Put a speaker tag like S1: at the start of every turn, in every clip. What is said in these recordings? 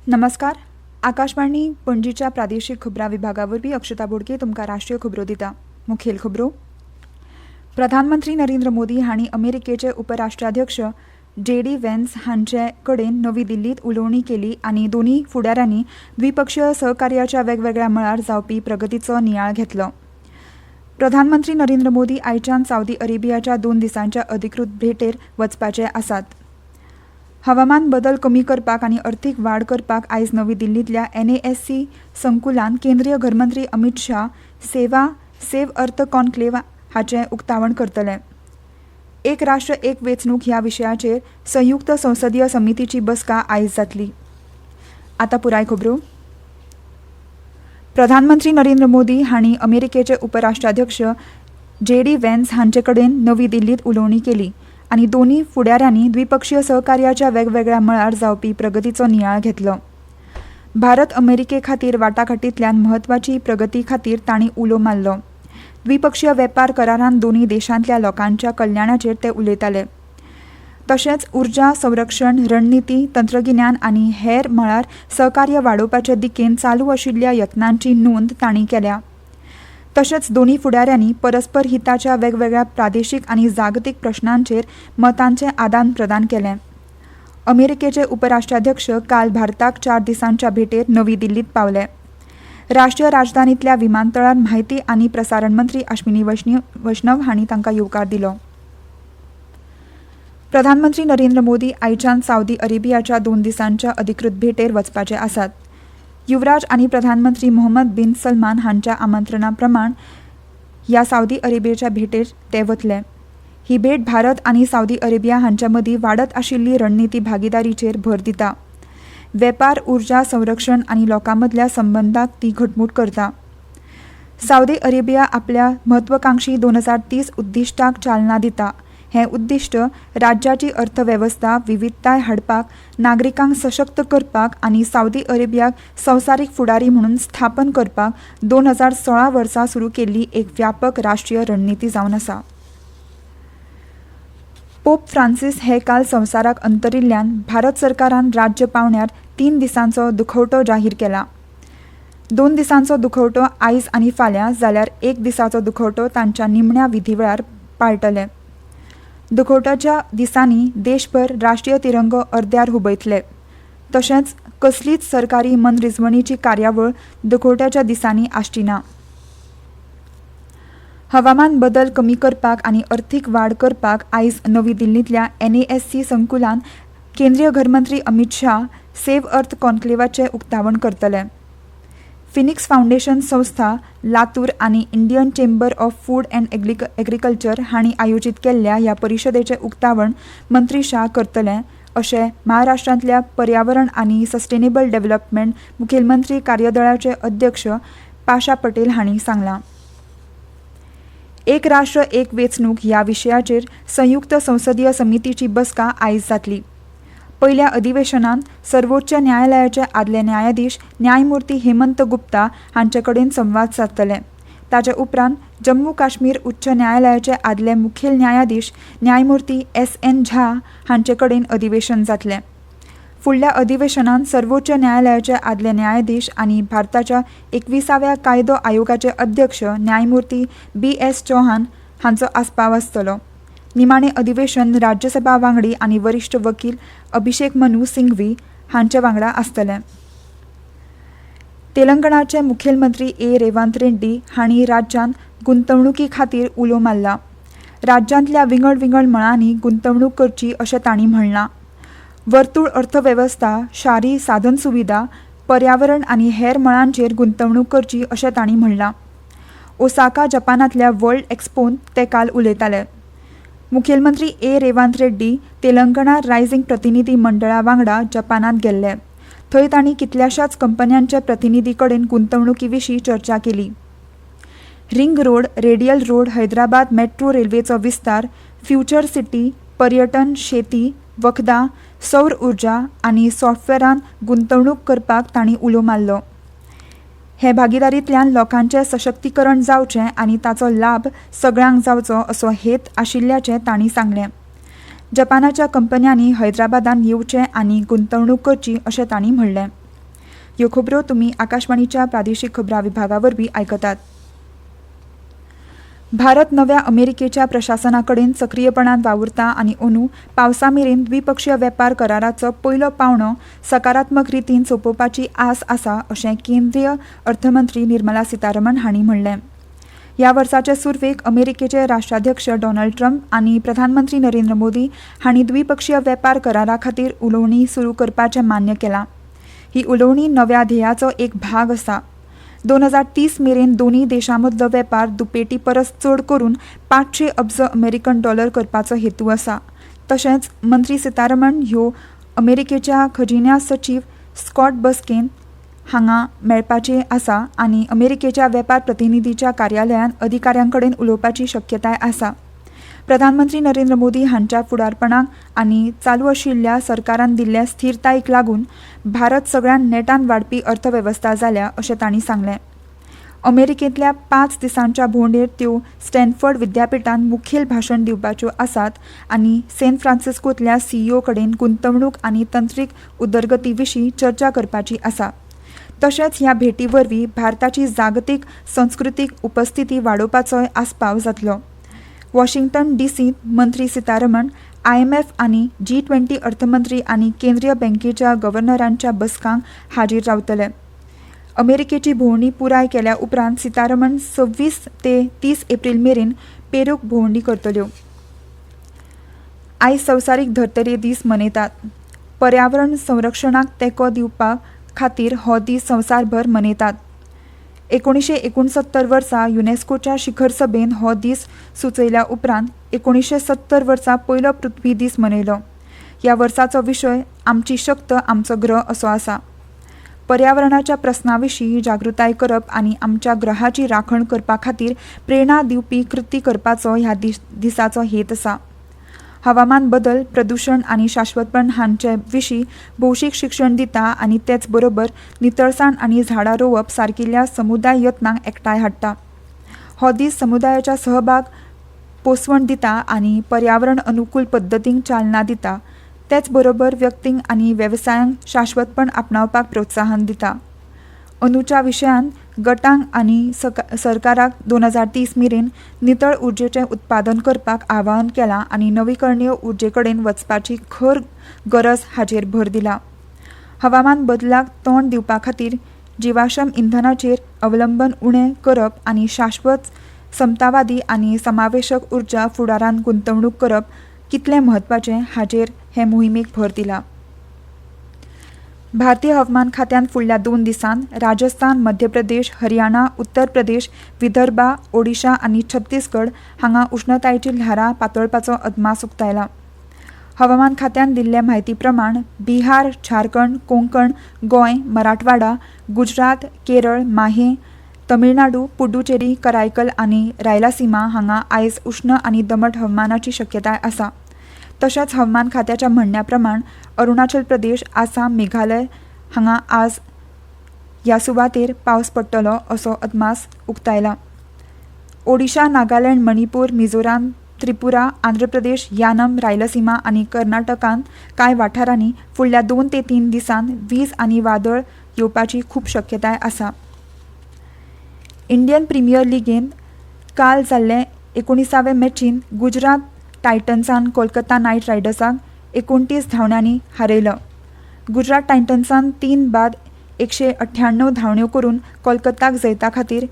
S1: नमस्कार. आकाशवाणी पणजीच्या प्रादेशीक खबरां विभागावरवीं अक्षता बोडके तुमकां राष्ट्रीय खबरो दिता. मुखेल खबरो. प्रधानमंत्री नरेंद्र मोदी हांणी अमेरिकेचे उपराष्ट्राध्यक्ष JD व्हॅन्स हांचे कडेन नवी दिल्लीत उलोवणी केली आनी दोनूय फुडाऱ्यांनी द्विपक्षीय सहकार्याच्या वेगवेगळ्या मळार जावपी प्रगतीचो नियाळ घेतलो. प्रधानमंत्री नरेंद्र मोदी आयच्यान सावदी अरेबियाच्या 2 दिसांच्या अधिकृत भेटेर वचपाचे आसात. हवामान बदल कमी करपाक आनी अर्थीक वाड करपाक आयज नवी दिल्लींतल्या NASC संकुलान केंद्रीय घरमंत्री Amit Shah Save Earth Conclave हाचें उक्तावण करतले. एक राष्ट्र एक वेंचणूक ह्या विशयाचेर संयुक्त संसदीय समितीची बसका आयज जातली. आतां पुराय खबरो. प्रधानमंत्री नरेंद्र मोदी हांणी अमेरिकेचे उपराष्ट्राध्यक्ष JD व्हॅन्स हांचे कडेन नवी दिल्लीत उलोवणी केली आनी दोनूय फुडाऱ्यांनी द्विपक्षीय सहकार्याच्या वेगवेगळ्या मळार जावपी प्रगतीचो नियाळ घेतलो. भारत अमेरिके खातीर वाटाघाटींतल्यान म्हत्वाची प्रगती खातीर तांणी उलो मारलो. द्विपक्षीय वेपार करारान दोनूय देशांतल्या लोकांच्या कल्याणाचेर ते उलयताले. तशेंच उर्जा, संरक्षण, रणनीती, तंत्रगिन्यान आनी हेर मळार सहकार्य वाडोवपाचे दिकेन चालू आशिल्ल्या यत्नांची नोंद तांणी केल्या. तशेंच दोनूय फुडाऱ्यांनी परस्पर हिताच्या वेगवेगळ्या प्रादेशीक आनी जागतीक प्रश्नांचेर मतांचें आदान प्रदान केलें. अमेरिकेचे उपराष्ट्राध्यक्ष काल भारताक 4 दिसांच्या भेटेर नवी दिल्लीत पावले. राष्ट्रीय राजधानींतल्या विमानतळार म्हायती आनी प्रसारण मंत्री अश्विनी वैष्णव हांणी तांकां येवकार दिलो. प्रधानमंत्री नरेंद्र मोदी आयच्यान सावदी अरेबियाच्या 2 दिसांच्या अधिकृत भेटेर वचपाचे आसात. युवराज आनी प्रधानमंत्री मोहम्मद बिन सलमान हांच्या आमंत्रणा प्रमाण ह्या सावदी अरेबियाच्या भेटेर ते वतले. ही भेट भारत आनी सावदी अरेबिया हांच्या मदीं वाडत आशिल्ली रणनीती भागीदारीचेर भर दिता. वेपार, उर्जा, संरक्षण आनी लोकां मदल्या संबंदांक ती घटमूट करता. सावदी अरेबिया आपल्या म्हत्वाकांक्षी 2030 उद्दिश्टाक चालना दिता. हें उद्दिश्ट राज्याची अर्थवेवस्था विविधताय हाडपाक, नागरिकांक सशक्त करपाक आनी सावदी अरेबियाक संवसारीक फुडारी म्हणून स्थापन करपाक 2016 वर्सा सुरू केल्ली एक व्यापक राष्ट्रीय रणनीती जावन आसा. पोप फ्रांसीस हे काल संवसाराक अंतरिल्ल्यान भारत सरकारान राज्य पावण्यार 3 दिसांचो दुखवटो जाहीर केला. 2 दिसांचो दुखवटो आयज आनी फाल्यां जाल्यार 1 दिसाचो दुखवटो तांच्या निमण्या विधीवेळार पाळटले. दुखवट्याच्या दिसांनी देशभर राष्ट्रीय तिरंगो अर्द्यार हुबयतले. तशेंच कसलीच सरकारी मनरिजवणेची कार्यावळ दुखवट्याच्या दिसांनी आसची ना. हवामान बदल कमी करपाक आनी अर्थीक वाड करपाक आयज नवी दिल्लींतल्या NASC संकुलान केंद्रीय घरमंत्री अमित शाह सेव अर्थ कॉन्क्लेवाचें उक्तावण करतले. फिनिक्स फाउंडेशन संस्था, लातूर आनी Indian chamber of food and agriculture हांणी आयोजीत केल्ल्या ह्या परिशदेचें उक्तावण मंत्री शाह करतले अशें महाराष्ट्रांतल्या पर्यावरण आनी सस्टेनेबल डेव्हलपमेंट मुखेलमंत्री कार्यदळाचे अध्यक्ष पाशा पटेल हांणी सांगलां. एक राष्ट्र एक वेंचणूक ह्या विशयाचेर संयुक्त संसदीय समितीची बसका आयज जातली. पयल्या अधिवेशनान सर्वोच्च न्यायालयाचे आदले न्यायाधीश न्यायमूर्ती हेमंत गुप्ता हांचे कडेन संवाद सादतले. ताचे उपरांत जम्मू काश्मीर उच्च न्यायालयाचे आदले मुखेल न्यायाधीश न्यायमूर्ती SN झा हांचे कडेन अधिवेशन जातलें. फुडल्या अधिवेशनान सर्वोच्च न्यायालयाचे आदले न्यायाधीश आनी भारताच्या 21व्या कायदो आयोगाचे अध्यक्ष न्यायमूर्ती BS चौहान हांचो आस्पाव आसतलो. निमाणें अधिवेशन राज्यसभा वांगडी आनी वरिश्ठ वकील अभिषेक मनू सिंघवी हांचे वांगडा आसतलें. तेलंगणाचे मुखेलमंत्री रेवंत रेड्डी हांणी राज्यांत गुंतवणुकी खातीर उलो मारला. राज्यांतल्या विंगड मळांनी गुंतवणूक करची अशें तांणी म्हणलां. वर्तुळ अर्थवेवस्था, शारी साधनसुविधा, पर्यावरण आनी हेर मळांचेर गुंतवणूक करची अशें तांणी म्हणलां. ओसाका जपानांतल्या वर्ल्ड एक्स्पोंत ते काल उलयताले. मुखेलमंत्री रेवंत रेड्डी तेलंगणा रायझिंग प्रतिनिधी मंडळा वांगडा जपानांत गेल्ले. थंय तांणी कितल्याशाच कंपन्यांच्या प्रतिनिधी कडेन गुंतवणुकी विशीं चर्चा केली. Ring road, radial road, Hyderabad metro रेल्वेचो विस्तार, फ्युचर सिटी, पर्यटन, शेती, वखदां, सौर उर्जा आनी सॉफ्टवॅरान गुंतवणूक करपाक तांणी उलो मारलो. हे भागीदारींतल्यान लोकांचें सशक्तीकरण जावचें आनी ताचो लाभ सगळ्यांक जावचो असो हेत आशिल्ल्याचें तांणी सांगलें. जपानाच्या कंपन्यांनी हैदराबादान येवचें आनी गुंतवणूक करची अशें तांणी म्हणलें. ह्यो खबरो तुमी आकाशवाणीच्या प्रादेशीक खबरां विभागा वरवीं आयकतात. भारत नव्या अमेरिकेच्या प्रशासनाकडेन सक्रियपणान वावुरता आनी अंदू पावसा मेरेन द्विपक्षीय वेपार कराराचो पयलो पावंडो सकारात्मक रितीन सोंपोवपाची आस आसा अशें केंद्रीय अर्थमंत्री निर्मला सीतारमण हांणी म्हणलें. ह्या वर्साचे सुरवेक अमेरिकेचे राष्ट्राध्यक्ष डोनाल्ड ट्रम्प आनी प्रधानमंत्री नरेंद्र मोदी हांणी द्विपक्षीय वेपार करारा खातीर उलोवणी सुरू करपाचें मान्य केलां. ही उलोवणी नव्या ध्येयाचो एक भाग आसा. 2030 मेरेन दोनूय देशांमदलो वेपार दुपेटी परस चड करून 500 अब्ज अमेरिकन डॉलर करपाचो हेतू आसा. तशेंच मंत्री सीतारमण ह्यो अमेरिकेच्या खजिन्या सचीव स्कॉट बस्केन हांगा मेळपाचे आसा आनी अमेरिकेच्या वेपार प्रतिनिधीच्या कार्यालयान अधिकाऱ्यांकडेन उलोवपाची शक्यताय आसा. प्रधानमंत्री नरेंद्र मोदी हांच्या फुडारपणाक आनी चालू आशिल्ल्या सरकारान दिल्ल्या स्थिरतायेक लागून भारत सगळ्यान नेटान वाडपी अर्थवेवस्था जाल्या अशें तांणी सांगलें. अमेरिकेंतल्या 5 दिसांच्या भोंवडेर त्यो स्टॅनफर्ड विद्यापीठांत मुखेल भाशण दिवपाच्यो आसात आनी सॅन फ्रान्सिस्कोंतल्या CEO कडेन गुंतवणूक आनी तंत्रीक उदरगती विशीं चर्चा करपाची आसा. तशेंच ह्या भेटी वरवीं भारताची जागतीक संस्कृतीक उपस्थिती वाडोवपाचोय आस्पाव जातलो. वॉशिंग्टन डीसींत मंत्री सीतारमण IMF आनी G20 अर्थमंत्री आनी केंद्रीय बँकेच्या गव्हर्नरांच्या बसकांक हाजीर रावतले. अमेरिकेची भोंवडी पुराय केल्या उपरांत सीतारमण 26 ते 30 एप्रिल मेरेन पेरूक भोंवडी करतल्यो. आयज संवसारीक धर्तरे दीस मनयतात. पर्यावरण संरक्षणाक तेंको दिवपा खातीर हो दीस संवसारभर मनयतात. 1969 वर्सा युनेस्कोच्या शिखर सभेन हो दीस सुचयल्या उपरांत 1970 वर्सा पयलो पृथ्वी दीस मनयलो. ह्या वर्साचो विशय आमची शक्त आमचो ग्रह असो आसा. पर्यावरणाच्या प्रस्नां विशीं जागृताय करप आनी आमच्या ग्रहाची राखण करपा खातीर प्रेरणा दिवपी कृती करपाचो ह्या दिसाचो हेत आसा. हवामान बदल, प्रदूषण आनी शाश्वतपण हांचे विशीं भौशीक शिक्षण दिता आनी तेच बरोबर नितळसाण आनी झाडां रोवप सारकिल्ल्या समुदाय यत्नांक एकठांय हाडटा. हो दीस समुदायाच्या सहभाग पोसवण दिता आनी पर्यावरण अनुकूल पद्दतींक चालना दिता. तेच बरोबर व्यक्तींक आनी वेवसायांक शाश्वतपण आपणावपाक प्रोत्साहन दिता. अंदूच्या विशयान गटांक आनी सरकाराक 2030 मेरेन नितळ उर्जेचें उत्पादन करपाक आवाहन केलां आनी नवीकरणीय उर्जे कडेन वचपाची खर गरज हाचेर भर दिला. हवामान बदलाक तोंड दिवपा खातीर जिवाश्म इंधनाचेर अवलंबन उणें करप आनी शाश्वत, समतावादी आनी समावेशक उर्जा फुडारांत गुंतवणूक करप कितलें म्हत्वाचें हाचेर हे मोहिमेक भर दिला. भारतीय हवामान खात्यान फुडल्या 2 दिसांत राजस्थान, मध्य प्रदेश, हरियाणा, उत्तर प्रदेश, विदर्भा, ओडिशा आनी छत्तीसगड हांगा उश्णतायेची ल्हारां पातळपाचो अदमास उक्तायला. हवामान खात्यान दिल्ले म्हायती प्रमाण बिहार, झारखंड, कोंकण, गोंय, मराठवाडा, गुजरात, केरळ, माहे, तमिळनाडू, पुडुचेरी, करायकल आनी रायलासीमा हांगा आयज उश्ण आनी दमट हवामानाची शक्यताय आसा. तशेंच हवामान खात्याच्या म्हणण्या प्रमाण अरुणाचल प्रदेश, आसाम, मेघालय हांगा आज ह्या सुवातेर पावस पडटलो असो अदमास उक्तायला. ओडिशा, नागालँड, मणिपूर, मिझोराम, त्रिपुरा, आंध्र प्रदेश, यानम, रायलसीमा आनी कर्नाटकांत कांय वाठारांनी फुडल्या 2 ते 3 दिसांत वीज आनी वादळ येवपाची खूब शक्यताय आसा. इंडियन प्रिमियर लीगेंत काल जाल्ले 19व्या मॅचीन गुजरात टायटन्सान कोलकाता नायट रायडर्साक 29 धांवड्यांनी हारयलं. गुजरात टायटन्सान 3 बाद 198 धांवड्यो करून कोलकाताक जैता खातीर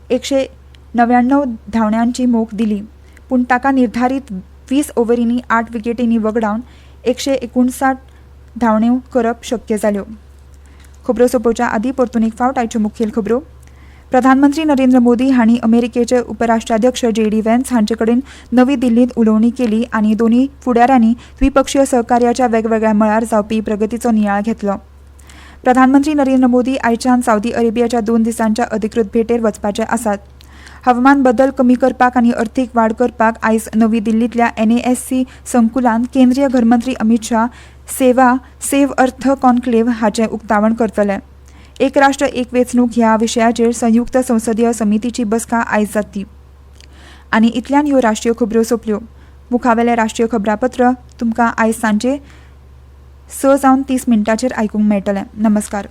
S1: 199 धांवड्यांची मोख दिली. पूण ताका निर्धारीत 20 ओव्हरींनी 8 विकेटींनी वगडावन 159 धांवड्यो करप शक्य जाल्यो. खबरो सोंपोवच्या आदीं परतून एक फावट आयच्यो मुखेल खबरो. प्रधानमंत्री नरेंद्र मोदी हांणी अमेरिकेचे उपराष्ट्राध्यक्ष JD व्हॅन्स हांचे कडेन नवी दिल्लींत उलोवणी केली आनी दोनूय फुडाऱ्यांनी द्विपक्षीय सहकार्याच्या वेगवेगळ्या मळार जावपी प्रगतीचो नियाळ घेतलो. प्रधानमंत्री नरेंद्र मोदी आयच्यान सावदी अरेबियाच्या 2 दिसांच्या अधिकृत भेटेर वचपाचे आसात. हवामान बदल कमी करपाक आनी अर्थीक वाड करपाक आयज नवी दिल्लींतल्या NASC संकुलांत केंद्रीय घरमंत्री अमित शाह सेव्ह अर्थ कॉन्क्लेव्ह हाचें उक्तावण करतले. एक राष्ट्र एक वेंचणूक ह्या विशयाचेर संयुक्त संसदीय समितीची बसका आयज जातली. आनी इतल्यान ह्यो राष्ट्रीय खबरो सोंपल्यो. मुखावेलें राष्ट्रीय खबरापत्र तुमकां आयज सांजे 6:30 आयकूंक मेळटलें. नमस्कार.